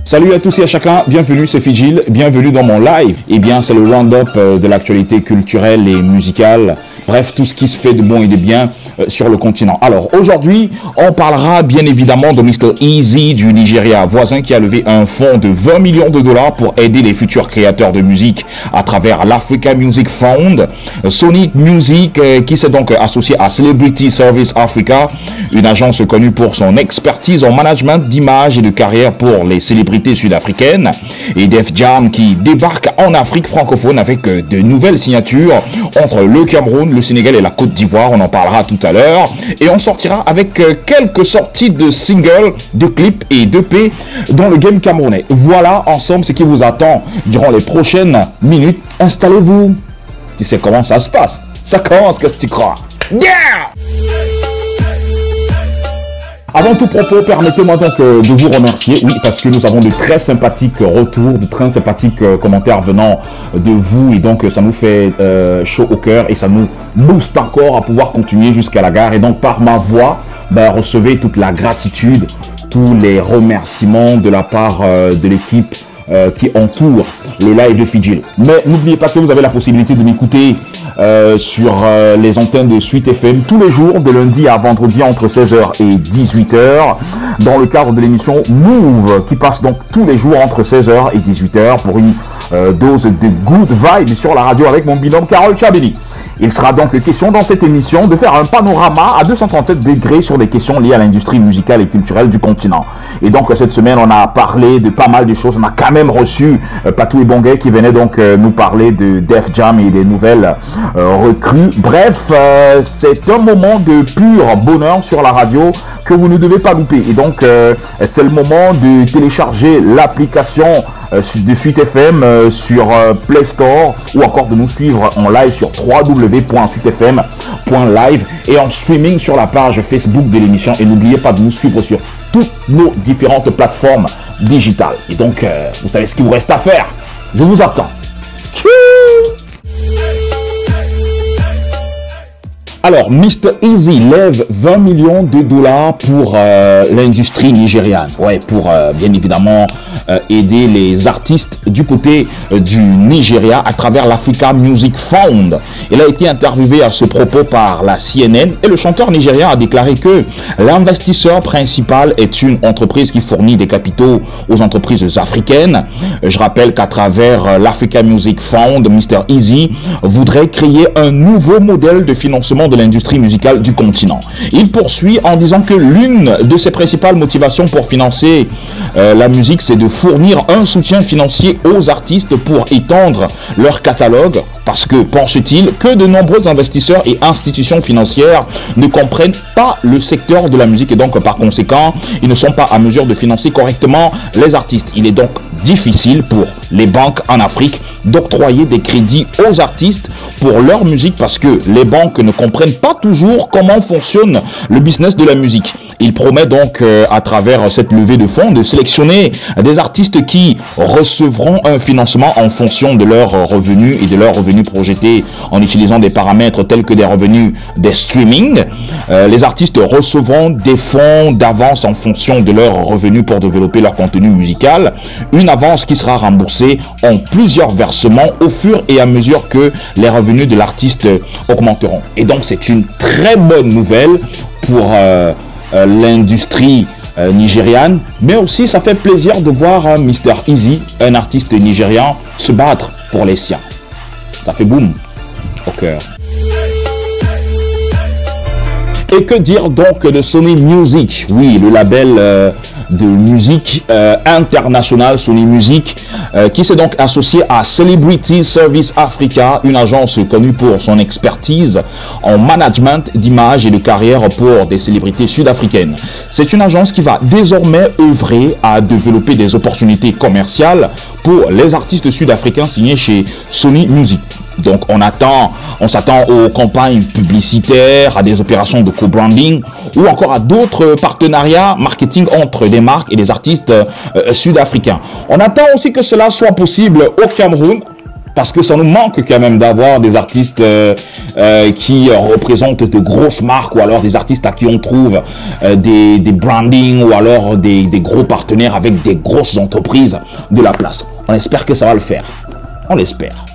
Salut à tous et à chacun, bienvenue, c'est Fidjil, bienvenue dans mon live. Eh bien, c'est le round-up de l'actualité culturelle et musicale. Bref, tout ce qui se fait de bon et de bien sur le continent. Alors, aujourd'hui, on parlera bien évidemment de Mr. Eazi du Nigeria, voisin qui a levé un fonds de 20 millions de dollars pour aider les futurs créateurs de musique à travers l'Africa Music Fund. Sonic Music, qui s'est donc associé à Celebrity Service Africa, une agence connue pour son expertise en management d'image et de carrière pour les célébrités sud-africaines. Et Def Jam qui débarque en Afrique francophone avec de nouvelles signatures entre le Cameroun, le Sénégal et la Côte d'Ivoire, on en parlera tout à l'heure. Et on sortira avec quelques sorties de singles, de clips et d'EP dans le game camerounais. Voilà ensemble ce qui vous attend durant les prochaines minutes. Installez-vous. Tu sais comment ça se passe. Ça commence, qu'est-ce que tu crois? Yeah! Avant tout propos, permettez-moi donc de vous remercier, oui, parce que nous avons de très sympathiques retours, de très sympathiques commentaires venant de vous, et donc ça nous fait chaud au cœur et ça nous booste encore à pouvoir continuer jusqu'à la gare. Et donc par ma voix, recevez toute la gratitude, tous les remerciements de la part de l'équipe qui entoure le live de Fidjil. Mais n'oubliez pas que vous avez la possibilité de m'écouter sur les antennes de Suite FM tous les jours, de lundi à vendredi entre 16h et 18h, dans le cadre de l'émission Move, qui passe donc tous les jours entre 16h et 18h pour une dose de good vibe sur la radio avec mon binôme Carole Chabini. Il sera donc question dans cette émission de faire un panorama à 237 degrés sur des questions liées à l'industrie musicale et culturelle du continent. Et donc cette semaine, on a parlé de pas mal de choses. On a quand même reçu Patou et Bongay qui venait donc nous parler de Def Jam et des nouvelles recrues. Bref, c'est un moment de pur bonheur sur la radio que vous ne devez pas louper. Et donc, c'est le moment de télécharger l'application de Suite FM sur Play Store ou encore de nous suivre en live sur www.suitefm.live et en streaming sur la page Facebook de l'émission. Et n'oubliez pas de nous suivre sur toutes nos différentes plateformes digitales. Et donc, vous savez ce qu'il vous reste à faire. Je vous attends. Tchou! Alors, Mr. Eazi lève 20 millions de dollars pour l'industrie nigériane. Ouais, pour bien évidemment aider les artistes du côté du Nigeria à travers l'Africa Music Fund. Il a été interviewé à ce propos par la CNN et le chanteur nigérien a déclaré que l'investisseur principal est une entreprise qui fournit des capitaux aux entreprises africaines. Je rappelle qu'à travers l'Africa Music Fund, Mr. Eazi voudrait créer un nouveau modèle de financement de l'industrie musicale du continent. Il poursuit en disant que l'une de ses principales motivations pour financer la musique, c'est de fournir un soutien financier aux artistes pour étendre leur catalogue, parce que, pense-t-il, que de nombreux investisseurs et institutions financières ne comprennent pas le secteur de la musique et donc par conséquent, ils ne sont pas à mesure de financer correctement les artistes. Il est donc difficile pour les banques en Afrique d'octroyer des crédits aux artistes pour leur musique parce que les banques ne comprennent pas toujours comment fonctionne le business de la musique. Il promet donc à travers cette levée de fonds de sélectionner des artistes qui recevront un financement en fonction de leurs revenus et de leurs revenus projetés en utilisant des paramètres tels que des revenus des streaming. Les artistes recevront des fonds d'avance en fonction de leurs revenus pour développer leur contenu musical. Une avance qui sera remboursée en plusieurs versements au fur et à mesure que les revenus de l'artiste augmenteront. Et donc c'est une très bonne nouvelle pour l'industrie nigériane, mais aussi ça fait plaisir de voir Mr. Eazi, un artiste nigérian, se battre pour les siens. Ça fait boum au cœur. Et que dire donc de Sony Music? Oui, le label de musique internationale Sony Music qui s'est donc associé à Celebrity Service Africa, une agence connue pour son expertise en management d'image et de carrière pour des célébrités sud-africaines. C'est une agence qui va désormais œuvrer à développer des opportunités commerciales pour les artistes sud-africains signés chez Sony Music. Donc on s'attend aux campagnes publicitaires, à des opérations de co-branding ou encore à d'autres partenariats marketing entre des marques et des artistes sud-africains. On attend aussi que cela soit possible au Cameroun. Parce que ça nous manque quand même d'avoir des artistes qui représentent de grosses marques ou alors des artistes à qui on trouve des brandings ou alors des gros partenaires avec des grosses entreprises de la place. On espère que ça va le faire. On l'espère.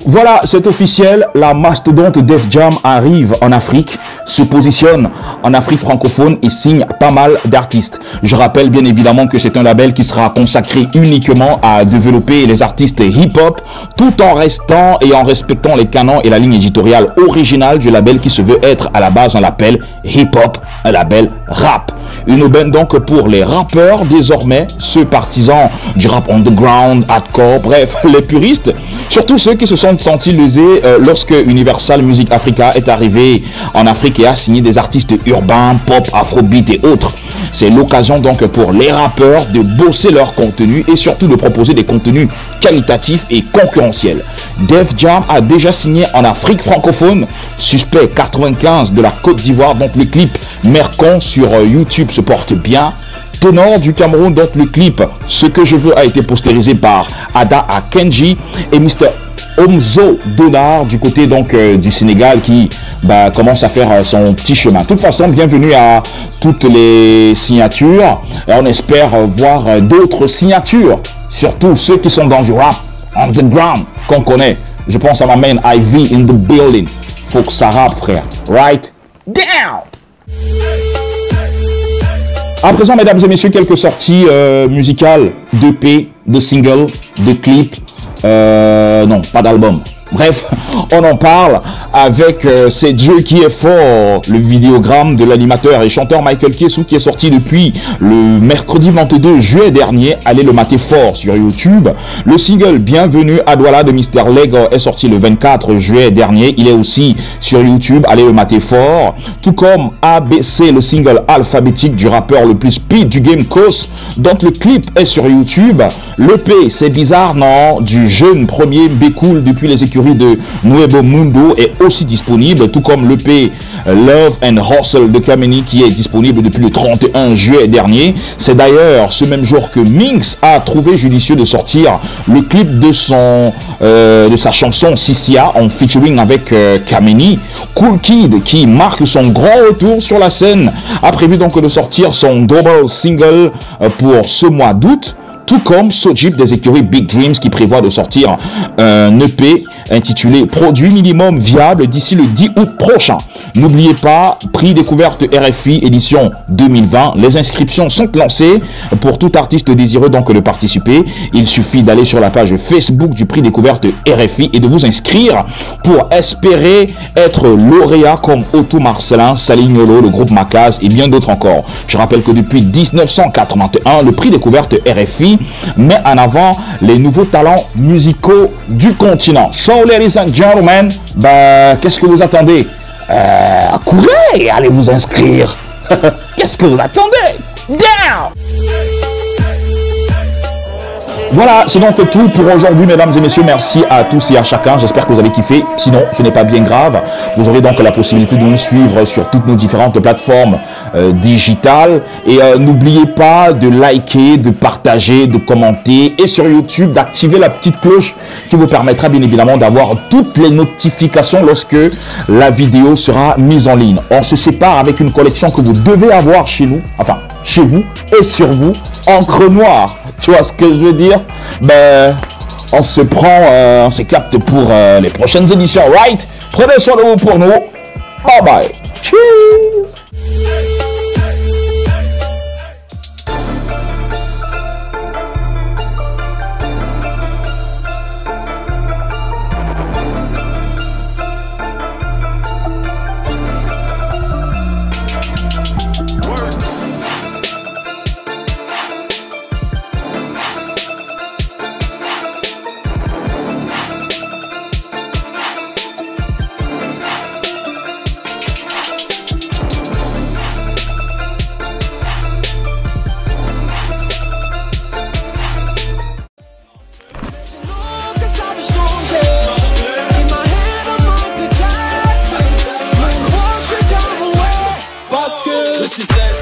Voilà, c'est officiel, la mastodonte Def Jam arrive en Afrique, se positionne en Afrique francophone et signe pas mal d'artistes. Je rappelle bien évidemment que c'est un label qui sera consacré uniquement à développer les artistes hip-hop, tout en restant et en respectant les canons et la ligne éditoriale originale du label qui se veut être à la base un label hip-hop, un label rap. Une aubaine donc pour les rappeurs désormais, ceux partisans du rap underground, hardcore, bref, les puristes, surtout ceux qui se sont sentis lésés lorsque Universal Music Africa est arrivé en Afrique et a signé des artistes urbains, pop, afrobeat et autres. C'est l'occasion donc pour les rappeurs de bosser leur contenu et surtout de proposer des contenus qualitatifs et concurrentiels. Def Jam a déjà signé en Afrique francophone, Suspect 95 de la Côte d'Ivoire, donc le clip Mercon sur YouTube se porte bien. Ténor du Cameroun, donc le clip Ce que je veux a été postérisé par Ada Akenji et Mr. Omzo Donar du côté donc du Sénégal qui commence à faire son petit chemin. De toute façon, bienvenue à toutes les signatures et on espère voir d'autres signatures, surtout ceux qui sont dans du rap underground qu'on connaît. Je pense à ma main Ivy in the building. Faut que ça rappe, frère. Right down. À présent, mesdames et messieurs, quelques sorties musicales, d'EP, de singles, de clips. Non, pas d'album. Bref, on en parle avec C'est Dieu qui est fort, le vidéogramme de l'animateur et chanteur Michael Kiesou qui est sorti depuis le mercredi 22 juillet dernier. Allez le mater fort sur YouTube. Le single Bienvenue à Douala de Mr. Lego est sorti le 24 juillet dernier. Il est aussi sur YouTube. Allez le mater fort. Tout comme ABC, le single alphabétique du rappeur le plus speed du game Kos, dont le clip est sur YouTube. L'EP, c'est bizarre, non, du jeune premier Bécoul depuis les écuries de Nuevo Mundo est aussi disponible, tout comme l'EP Love and Hustle de Kameni qui est disponible depuis le 31 juillet dernier. C'est d'ailleurs ce même jour que Minx a trouvé judicieux de sortir le clip de sa chanson Sissia en featuring avec Kameni. Cool Kid qui marque son grand retour sur la scène a prévu donc de sortir son double single pour ce mois d'août. Tout comme Sojip des écuries Big Dreams qui prévoit de sortir un EP intitulé Produit minimum viable d'ici le 10 août prochain. N'oubliez pas, prix découverte RFI édition 2020. Les inscriptions sont lancées pour tout artiste désireux donc de participer. Il suffit d'aller sur la page Facebook du prix découverte RFI et de vous inscrire pour espérer être lauréat comme Otto Marcelin, Salignolo, le groupe Macaz et bien d'autres encore. Je rappelle que depuis 1981, le prix découverte RFI met en avant les nouveaux talents musicaux du continent. So, ladies and gentlemen, qu'est-ce que vous attendez? Courez et allez vous inscrire. Qu'est-ce que vous attendez? Down! Voilà, c'est donc tout pour aujourd'hui, mesdames et messieurs. Merci à tous et à chacun. J'espère que vous avez kiffé. Sinon, ce n'est pas bien grave. Vous aurez donc la possibilité de nous suivre sur toutes nos différentes plateformes digitales. Et n'oubliez pas de liker, de partager, de commenter. Et sur YouTube, d'activer la petite cloche qui vous permettra bien évidemment d'avoir toutes les notifications lorsque la vidéo sera mise en ligne. On se sépare avec une collection que vous devez avoir chez nous. Enfin, chez vous et sur vous. Encre noire. Tu vois ce que je veux dire? On se prend, on se capte pour les prochaines éditions, right? Prenez soin de vous pour nous. Bye bye. Cheers. Je suis celle